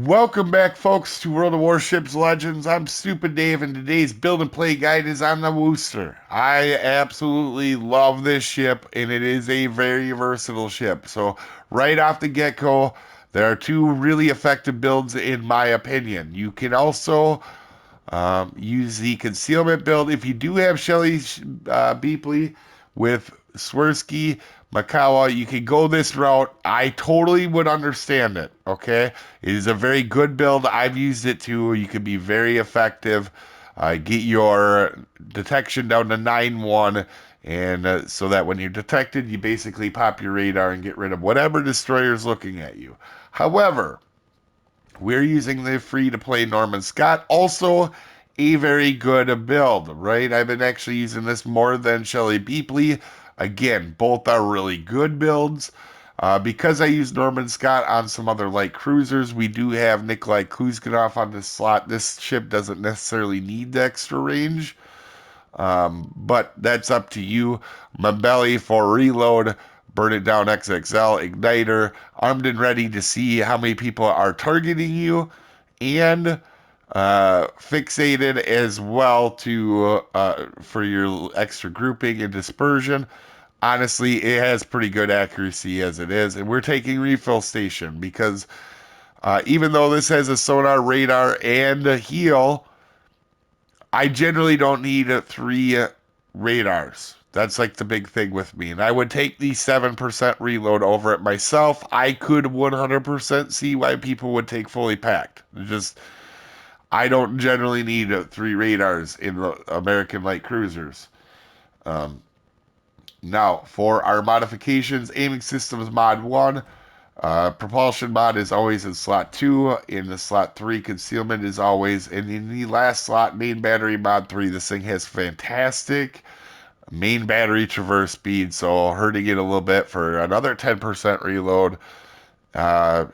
Welcome back, folks, to World of Warships Legends. I'm Soopa-Dave, and today's build and play guide is on the Worcester. I absolutely love this ship, and it is a very versatile ship. So, right off the get-go, there are two really effective builds, in my opinion. You can also use the concealment build if you do have Shelly Beepley with Swirsky, Makawa. You can go this route. I totally would understand it. Okay, it is a very good build. I've used it too. You can be very effective. Get your detection down to 9-1, and so that when you're detected, you basically pop your radar and get rid of whatever destroyer is looking at you. However, we're using the free-to-play Norman Scott. Also, a very good build, right? I've been actually using this more than Shelly Beepley. Again, both are really good builds. Because I use Norman Scott on some other light cruisers, we do have Nikolai Kuzganov on this slot. This ship doesn't necessarily need the extra range, but that's up to you. Mabelli for reload, burn it down XXL, igniter, armed and ready to see how many people are targeting you, and fixated as well to for your extra grouping and dispersion. Honestly, it has pretty good accuracy as it is, and we're taking refill station because even though this has a sonar, radar, and a heal, I generally don't need three radars. That's like the big thing with me. And I would take the 7% reload over it myself. I could 100% see why people would take fully packed. Just, I don't generally need three radars in the American light cruisers. Um, Now, for our modifications, aiming systems mod 1. Propulsion mod is always in slot 2. In the slot 3, concealment is always. And in the last slot, main battery mod 3. This thing has fantastic main battery traverse speed, so hurting it a little bit for another 10% reload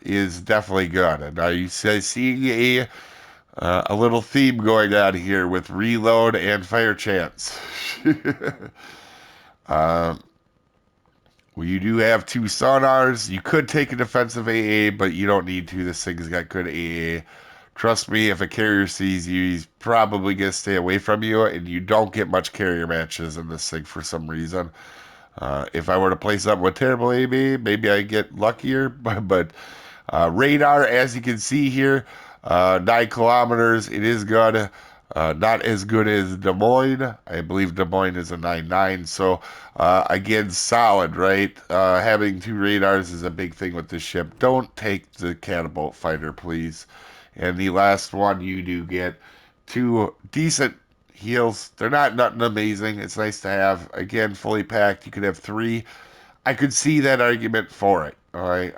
is definitely good. And I seeing a little theme going on here with reload and fire chance. um, Well, you do have two sonars. You could take a defensive AA, but you don't need to. This thing's got good AA. Trust me, if a carrier sees you, he's probably going to stay away from you, and you don't get much carrier matches in this thing for some reason. If I were to play something with terrible AB, maybe I get luckier, but radar, as you can see here, 9 kilometers. It is good. Not as good as Des Moines. I believe Des Moines is a 9.9. So, again, solid, right? Having two radars is a big thing with this ship. Don't take the catapult fighter, please. And the last one, you do get two decent heals. They're not nothing amazing. It's nice to have. Again, fully packed. You could have three. I could see that argument for it. All right.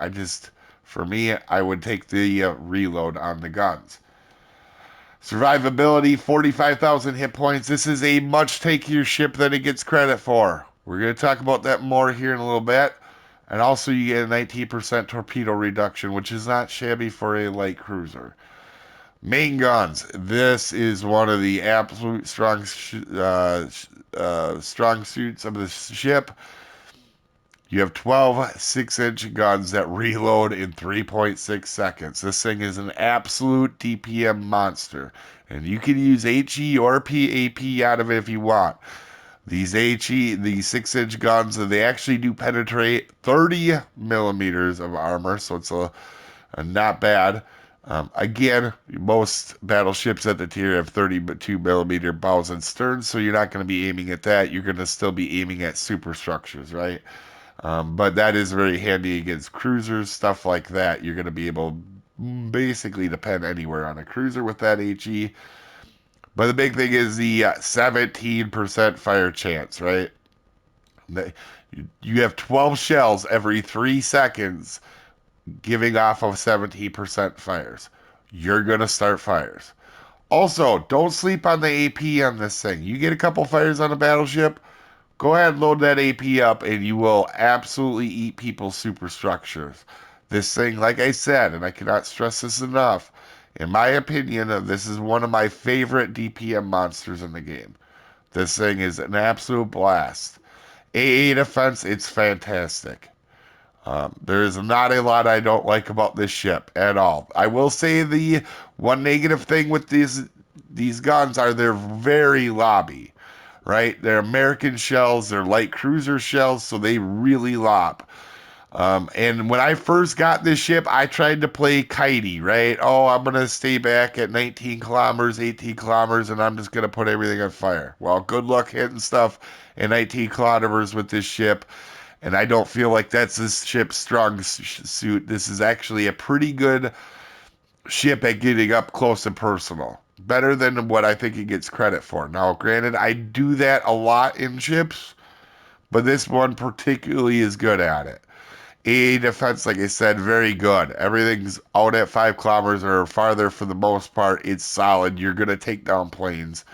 For me, I would take the reload on the guns. Survivability, 45,000 hit points. This is a much takier ship than it gets credit for. We're going to talk about that more here in a little bit. And also, you get a 19% torpedo reduction, which is not shabby for a light cruiser. Main guns. This is one of the absolute strong suits of the ship. You have 12 6-inch guns that reload in 3.6 seconds. This thing is an absolute DPM monster. And you can use HE or PAP out of it if you want. These HE, these 6-inch guns, they actually do penetrate 30 millimeters of armor, so it's a not bad. Again, most battleships at the tier have 32 millimeter bows and sterns, so you're not going to be aiming at that. You're going to still be aiming at superstructures, right? But that is very handy against cruisers, stuff like that. You're going to be able basically to pen anywhere on a cruiser with that HE. But the big thing is the 17% fire chance, right? You have 12 shells every 3 seconds giving off of 17% fires. You're going to start fires. Also, don't sleep on the AP on this thing. You get a couple fires on a battleship, go ahead and load that AP up, and you will absolutely eat people's superstructures. This thing, like I said, and I cannot stress this enough, in my opinion, this is one of my favorite DPM monsters in the game. This thing is an absolute blast. AA defense, it's fantastic. There is not a lot I don't like about this ship at all. I will say the one negative thing with these guns are they're very lobby, right? They're American shells, they're light cruiser shells, so they really lob. And when I first got this ship, I tried to play kitey, right? Oh, I'm gonna stay back at 19 kilometers, 18 kilometers, and I'm just gonna put everything on fire. Well, good luck hitting stuff at 19 kilometers with this ship. And I don't feel like that's this ship's strong suit. This is actually a pretty good ship at getting up close and personal. Better than what I think it gets credit for. Now, granted, I do that a lot in ships, but this one particularly is good at it. AA defense, like I said, very good. Everything's out at 5 kilometers or farther for the most part. It's solid. You're going to take down planes.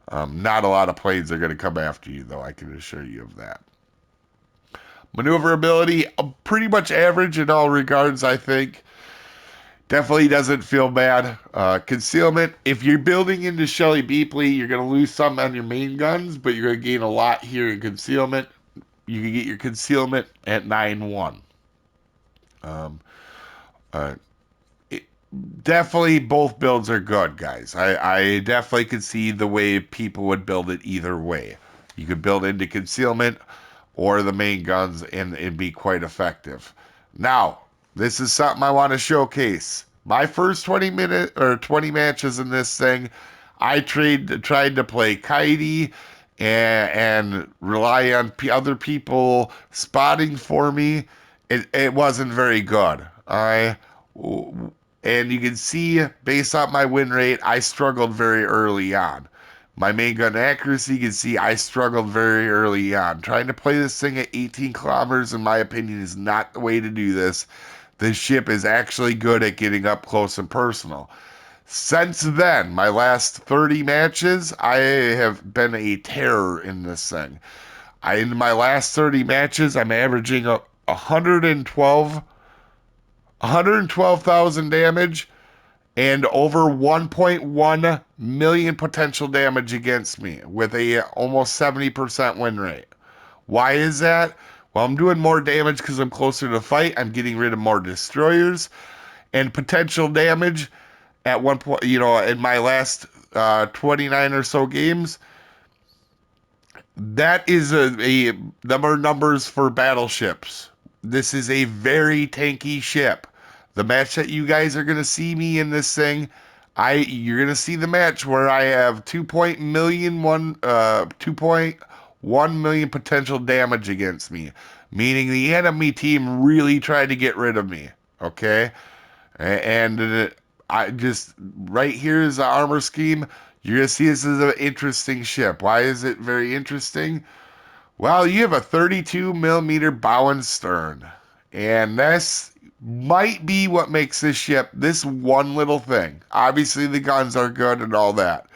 Not a lot of planes are going to come after you, though. I can assure you of that. Maneuverability, pretty much average in all regards, I think. Definitely doesn't feel bad. Concealment, if you're building into Shelly Beepley, you're going to lose some on your main guns, but you're going to gain a lot here in concealment. You can get your concealment at 9-1. Um, uh, it, Definitely both builds are good, guys. I definitely could see the way people would build it either way. You could build into concealment or the main guns and be quite effective. Now, this is something I want to showcase. My first 20 matches in this thing, I tried to play kitey and rely on other people spotting for me. It wasn't very good. And you can see based on my win rate, I struggled very early on. My main gun accuracy, you can see I struggled very early on. Trying to play this thing at 18 kilometers, in my opinion, is not the way to do this. This ship is actually good at getting up close and personal. Since then, my last 30 matches, I have been a terror in this thing. In my last 30 matches, I'm averaging 112,000 damage and over 1.1 million potential damage against me with a almost 70% win rate. Why is that? Well, I'm doing more damage because I'm closer to the fight. I'm getting rid of more destroyers and potential damage at one point, in my last 29 or so games. That is a number of numbers for battleships. This is a very tanky ship. The match that you guys are gonna see me in this thing, you're gonna see the match where I have 2.1 million potential damage against me, meaning the enemy team really tried to get rid of me. Okay, and I just right here is the armor scheme. You're gonna see this is an interesting ship. Why is it very interesting? Well, you have a 32 millimeter bow and stern, and this might be what makes this ship this one little thing. Obviously, the guns are good and all that,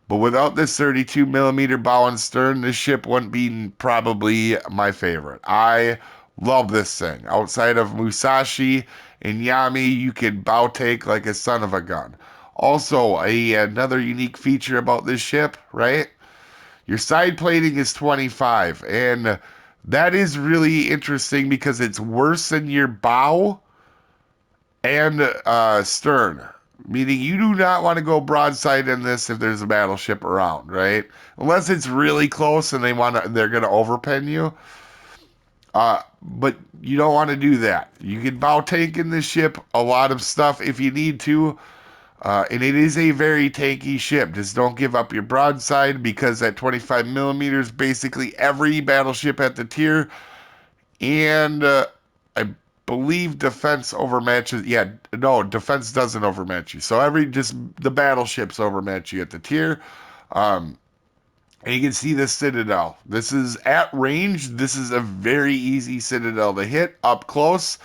but without this 32 millimeter bow and stern, this ship wouldn't be probably my favorite. I love this thing. Outside of Musashi and Yami, you can bow take like a son of a gun. Also, another unique feature about this ship, right? Your side plating is 25, and that is really interesting because it's worse than your bow and stern. Meaning you do not want to go broadside in this if there's a battleship around, right? Unless it's really close and they're gonna overpen you. But you don't want to do that. You can bow tank in this ship a lot of stuff if you need to. And it is a very tanky ship. Just don't give up your broadside because at 25 millimeters, basically every battleship at the tier, and I believe defense overmatches. Yeah, no, defense doesn't overmatch you. So just the battleships overmatch you at the tier. And you can see the Citadel. This is at range. This is a very easy Citadel to hit up close.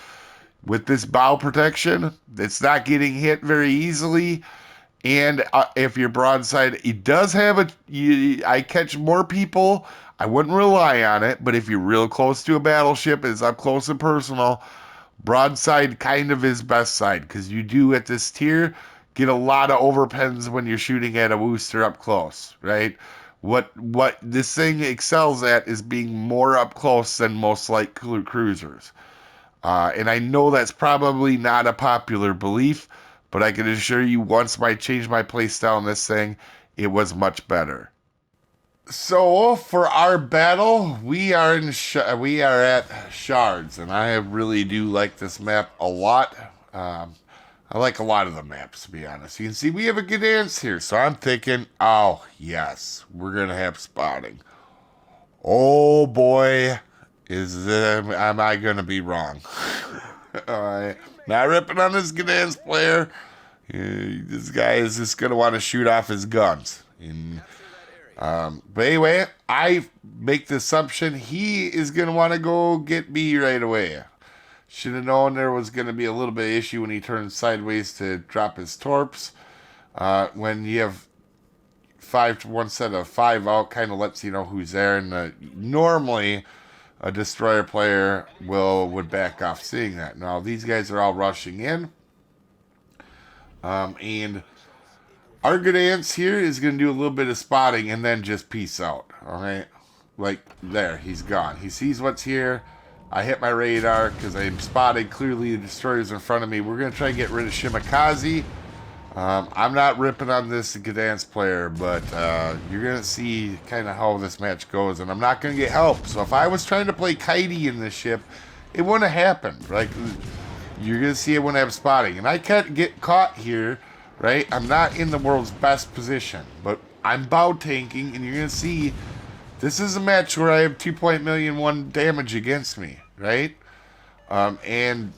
With this bow protection, it's not getting hit very easily. And if you're broadside, it does have I catch more people. I wouldn't rely on it, but if you're real close to a battleship, it's up close and personal. Broadside kind of is best side because you do at this tier get a lot of overpens when you're shooting at a Worcester up close, right? What this thing excels at is being more up close than most light cruisers. And I know that's probably not a popular belief, but I can assure you once I changed my playstyle on this thing, it was much better. So for our battle, we are at Shards, and I really do like this map a lot. I like a lot of the maps, to be honest. You can see we have a good answer here, so I'm thinking, oh yes, we're gonna have spotting. Oh boy, am I gonna be wrong? All right, not ripping on this Gdansk player. This guy is just gonna want to shoot off his guns. But anyway, I make the assumption he is going to want to go get me right away. Should have known there was going to be a little bit of issue when he turned sideways to drop his torps. When you have one set of 5 out, kind of lets you know who's there. And normally, a destroyer player would back off seeing that. Now, these guys are all rushing in. And our Gdansk here is going to do a little bit of spotting and then just peace out. All right. Like, there. He's gone. He sees what's here. I hit my radar because I spotted clearly the destroyers in front of me. We're going to try and get rid of Shimakaze. I'm not ripping on this Gdansk player, but you're going to see kind of how this match goes. And I'm not going to get help. So if I was trying to play Kitey in this ship, it wouldn't have happened. Like, you're going to see it when I have spotting. And I can't get caught here. Right? I'm not in the world's best position, but I'm bow tanking, and you're going to see this is a match where I have 2.1 damage against me, right? And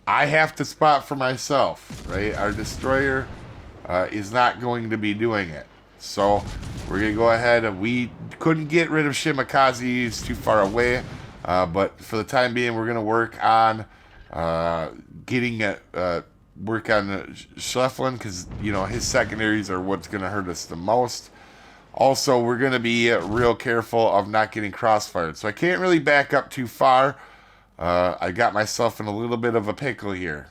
I have to spot for myself, right? Our destroyer is not going to be doing it. So we're going to go ahead, and we couldn't get rid of Shimakaze, he's too far away, but for the time being, we're going to work on getting work on Schleflin because, you know, his secondaries are what's going to hurt us the most. Also, we're going to be real careful of not getting crossfired. So I can't really back up too far. I got myself in a little bit of a pickle here.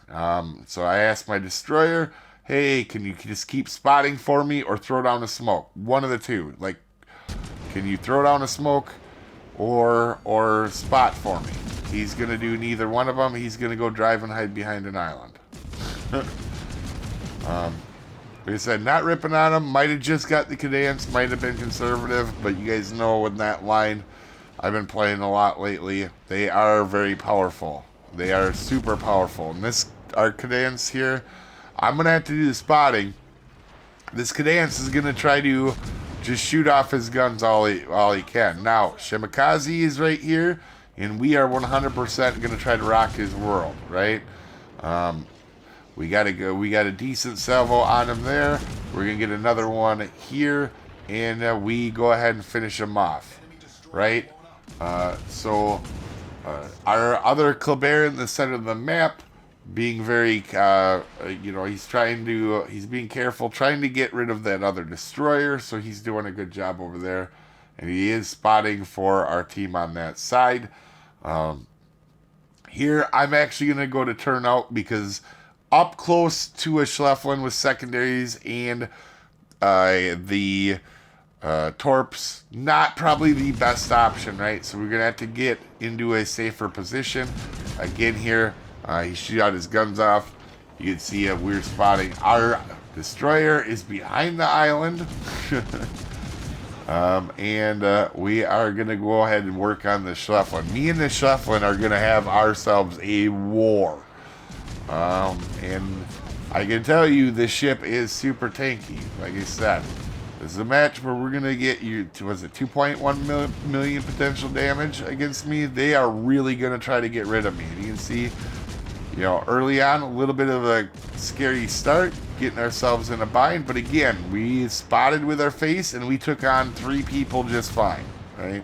So I asked my destroyer, hey, can you just keep spotting for me or throw down a smoke? One of the two. Like, can you throw down a smoke or spot for me? He's going to do neither one of them. He's going to go drive and hide behind an island. Like I said, not ripping on him. Might have just got the Gdansk, might have been conservative, but you guys know in that line, I've been playing a lot lately. They are very powerful. They are super powerful. And this, our Gdansk here, I'm going to have to do the spotting. This Gdansk is going to try to just shoot off his guns all he can. Now, Shimakaze is right here, and we are 100% going to try to rock his world, right? We got a decent salvo on him there. We're gonna get another one here, and we go ahead and finish him off, right? So our other Kleber in the center of the map, being very, you know, he's being careful, trying to get rid of that other destroyer. So he's doing a good job over there, and he is spotting for our team on that side. Here, I'm actually gonna go to turnout because up close to a Schleflin with secondaries and the torps, not probably the best option, right? So we're going to have to get into a safer position. Again here, he shoot out his guns off. You can see a weird spotting. Our destroyer is behind the island. And we are going to go ahead and work on the Schleflin. Me and the Schleflin are going to have ourselves a war. And I can tell you this ship is super tanky. Like I said, this is a match where we're going to get you to, was it 2.1 million potential damage against me? They are really going to try to get rid of me. And you can see, you know, early on, a little bit of a scary start, getting ourselves in a bind. But again, we spotted with our face and we took on 3 people just fine, right?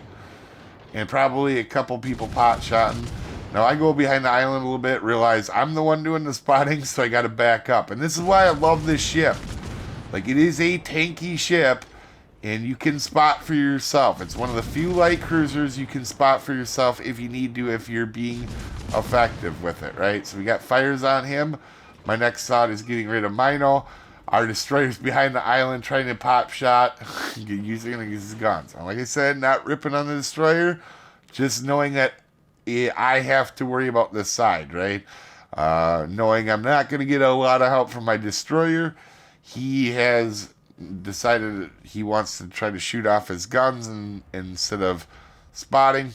And probably a couple people pot-shotting. Now, I go behind the island a little bit, realize I'm the one doing the spotting, so I got to back up. And this is why I love this ship. Like, it is a tanky ship, and you can spot for yourself. It's one of the few light cruisers you can spot for yourself if you need to, if you're being effective with it, right? So we got fires on him. My next thought is getting rid of Mino. Our destroyer's behind the island trying to pop shot, using his guns. And like I said, not ripping on the destroyer, just knowing that I have to worry about this side, right? Knowing I'm not going to get a lot of help from my destroyer, he has decided he wants to try to shoot off his guns instead of spotting,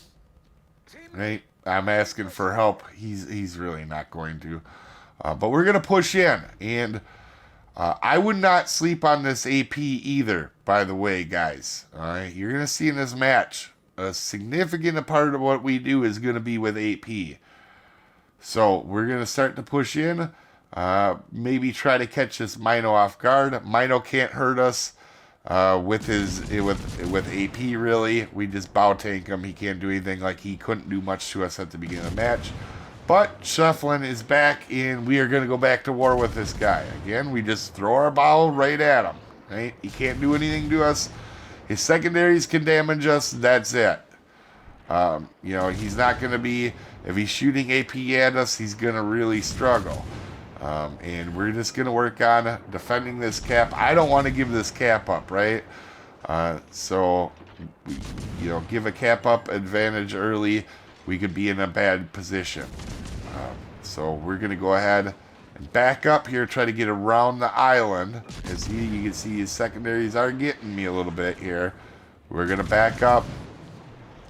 right? I'm asking for help. He's really not going to. But we're going to push in. And I would not sleep on this AP either, by the way, guys. All right? You're going to see in this match, a significant part of what we do is going to be with AP. So we're going to start to push in. Maybe try to catch this Mino off guard. Mino can't hurt us with AP, really. We just bow tank him. He can't do anything. Like, he couldn't do much to us at the beginning of the match. But Shufflin is back, and we are going to go back to war with this guy. Again, we just throw our bow right at him. Right? He can't do anything to us. His secondaries can damage us. That's it. He's not going to be... If he's shooting AP at us, he's going to really struggle. And we're just going to work on defending this cap. I don't want to give this cap up, right? Give a cap up advantage early. We could be in a bad position. So we're going to go ahead and back up here, try to get around the island. As you can see, his secondaries are getting me a little bit here. We're going to back up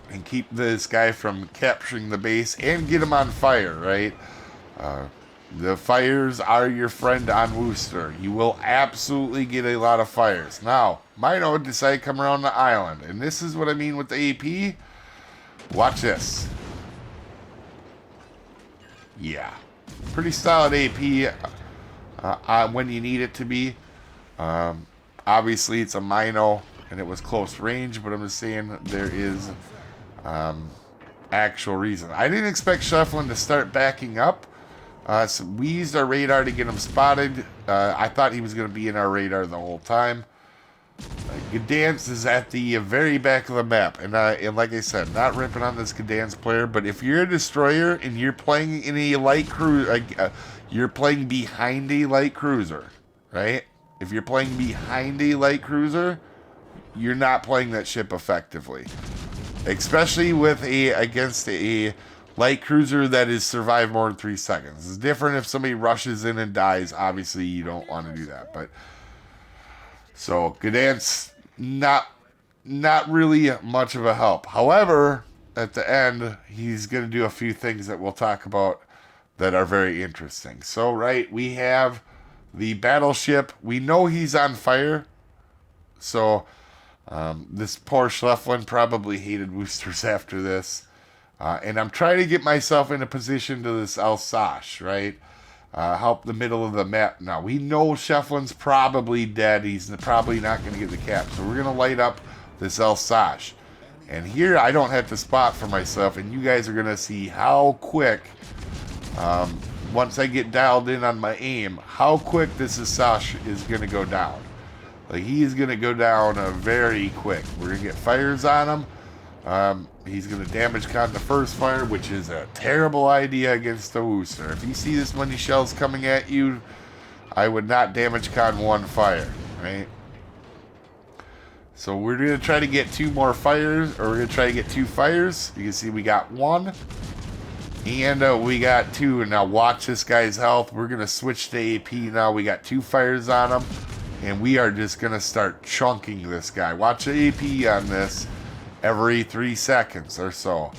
and keep this guy from capturing the base and get him on fire, right? The fires are your friend on Worcester. You will absolutely get a lot of fires. Now, Mino decided to come around the island. And this is what I mean with the AP. Watch this. Yeah. Pretty solid AP when you need it to be. Obviously, it's a Mino, and it was close range, but I'm just saying there is actual reason. I didn't expect Shufflin to start backing up. So we used our radar to get him spotted. I thought he was going to be in our radar the whole time. Gdansk is at the very back of the map. And like I said, not ripping on this Gdansk player, but if you're a destroyer and you're playing in a light cruiser, you're playing behind a light cruiser, right? If you're playing behind a light cruiser, you're not playing that ship effectively. Especially against a light cruiser that has survived more than 3 seconds. It's different if somebody rushes in and dies. Obviously, you don't want to do that. But so Gdansk, not really much of a help. However, at the end, he's going to do a few things that we'll talk about that are very interesting. So, right, we have the battleship. We know he's on fire. So, this poor Schleflin probably hated Woosters after this. And I'm trying to get myself in a position to this Alsace, right? Help the middle of the map. Now, we know Schefflin's probably dead. He's probably not going to get the cap. So we're going to light up this Alsace. And here, I don't have to spot for myself. And you guys are going to see how quick, once I get dialed in on my aim, how quick this Alsace is going to go down. Like, he is going to go down very quick. We're going to get fires on him. He's going to damage con the first fire, which is a terrible idea against the Worcester. If you see this many shells coming at you, I would not damage con one fire, right? So we're going to try to get 2 more fires, or we're going to try to get 2 fires. You can see we got 1, and we got 2. And now watch this guy's health. We're going to switch to AP now. We got 2 fires on him, and we are just going to start chunking this guy. Watch the AP on this. Every 3 seconds or so.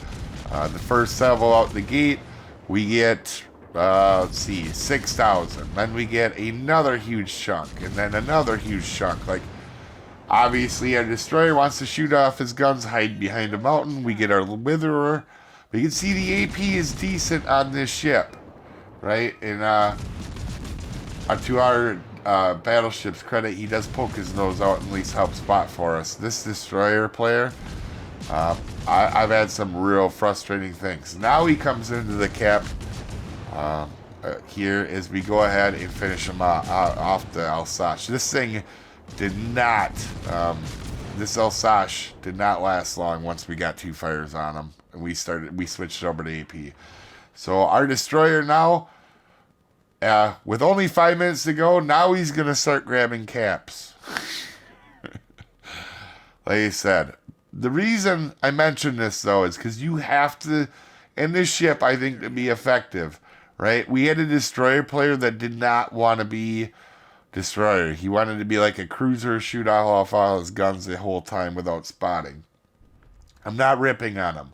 The first level out the gate, we get, 6,000. Then we get another huge chunk, and then another huge chunk. Like, obviously, our destroyer wants to shoot off his guns, hide behind a mountain. We get our witherer. But you can see the AP is decent on this ship, right? And to our battleship's credit, he does poke his nose out and at least help spot for us. This destroyer player, I've had some real frustrating things. Now he comes into the cap here as we go ahead and finish him off the Alsace. This thing did not, this Alsace did not last long once we got 2 fires on him. And we switched over to AP. So our destroyer now, with only 5 minutes to go, now he's going to start grabbing caps. Like I said, the reason I mention this, though, is because you have to, And this ship, I think, to be effective, right? We had a destroyer player that did not want to be destroyer. He wanted to be like a cruiser, shoot off all his guns the whole time without spotting. I'm not ripping on him.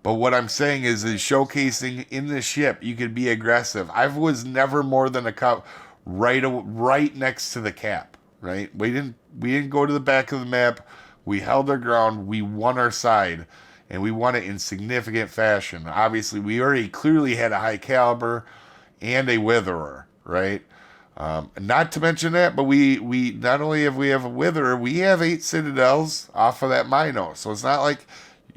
But what I'm saying is showcasing in the ship, you could be aggressive. I was never more than a cup right next to the cap. Right? We didn't go to the back of the map. We held our ground. We won our side, and we won it in significant fashion. Obviously, we already clearly had a high caliber and a witherer. Right? Not to mention that, but we not only have we have a witherer, we have 8 citadels off of that Mino. So it's not like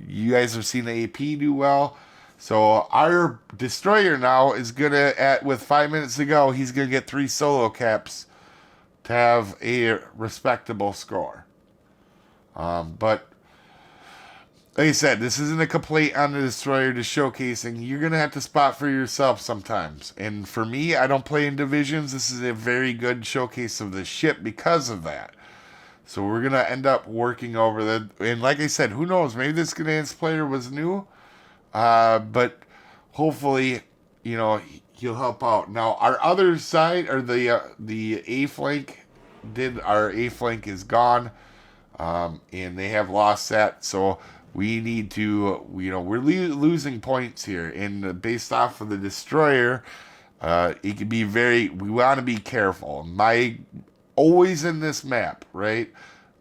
you guys have seen the AP do well. So our destroyer now is gonna with 5 minutes to go, he's gonna get 3 solo caps to have a respectable score. But like I said, this isn't a complaint on the destroyer to showcasing. You're gonna have to spot for yourself sometimes. And for me, I don't play in divisions. This is a very good showcase of the ship because of that. So we're going to end up working over the... And like I said, who knows? Maybe this Gdansk player was new. But hopefully, he'll help out. Now, our other side, or the A flank, our A flank is gone. And they have lost that. So we need to... we're losing points here. And based off of the destroyer, it can be we want to be careful. Always in this map, right?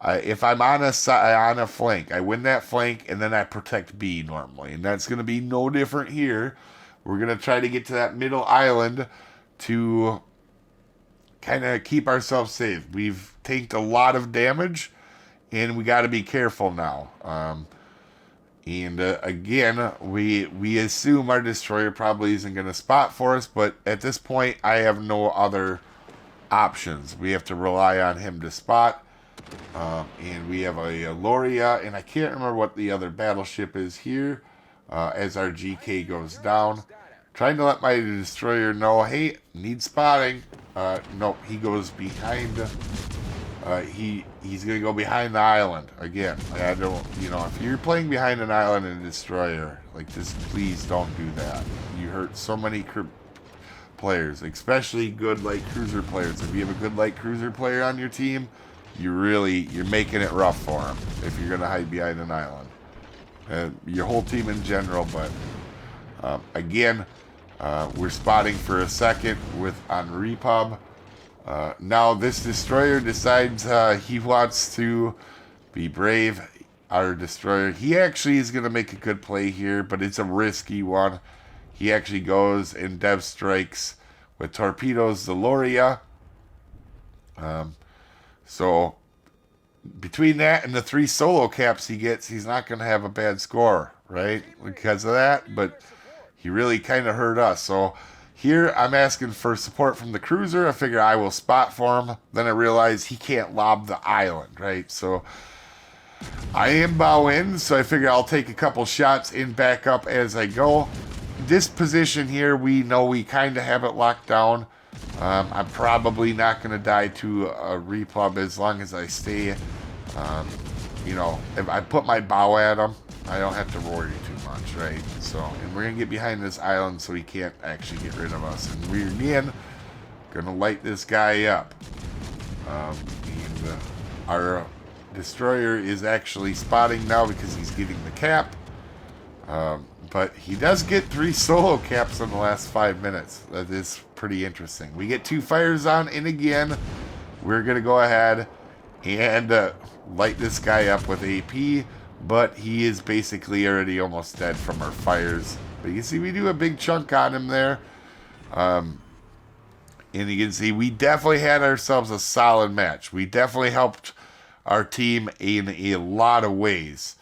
If I'm on a flank, I win that flank, and then I protect B normally, and that's going to be no different here. We're going to try to get to that middle island to kind of keep ourselves safe. We've tanked a lot of damage, and we got to be careful now. Again, we assume our destroyer probably isn't going to spot for us, but at this point, I have no other options. We have to rely on him to spot. And we have a Loria, and I can't remember what the other battleship is here as our GK goes down. Trying to let my destroyer know, hey, need spotting. Nope, he goes behind. He's going to go behind the island again. I don't, if you're playing behind an island in a destroyer, like this, please don't do that. You hurt so many players, especially good light cruiser players. If you have a good light cruiser player on your team, you're making it rough for them if you're going to hide behind an island. Your whole team in general, but again, we're spotting for a second on Repub. Now this destroyer decides he wants to be brave. Our destroyer, he actually is going to make a good play here, but it's a risky one. He actually goes and dev strikes with torpedoes the Loria. So between that and the 3 solo caps he gets, he's not going to have a bad score, right? Because of that, but he really kind of hurt us. So here I'm asking for support from the cruiser. I figure I will spot for him. Then I realize he can't lob the island, right? So I am bow in, so I figure I'll take a couple shots in back up as I go. This position here, we know we kind of have it locked down. I'm probably not going to die to a repub as long as I stay, if I put my bow at him, I don't have to worry too much, right? So, and we're going to get behind this island so he can't actually get rid of us. And we're, again, going to light this guy up. Our destroyer is actually spotting now because he's getting the cap. But he does get 3 solo caps in the last 5 minutes. That is pretty interesting. We get 2 fires on, and again, we're going to go ahead and light this guy up with AP, but he is basically already almost dead from our fires. But you can see we do a big chunk on him there. And you can see we definitely had ourselves a solid match. We definitely helped our team in a lot of ways.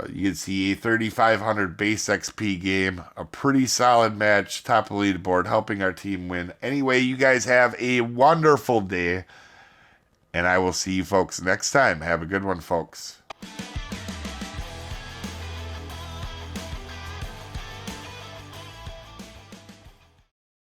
You can see a 3,500 base XP game, a pretty solid match, top of the leaderboard, helping our team win. Anyway, you guys have a wonderful day, and I will see you folks next time. Have a good one, folks.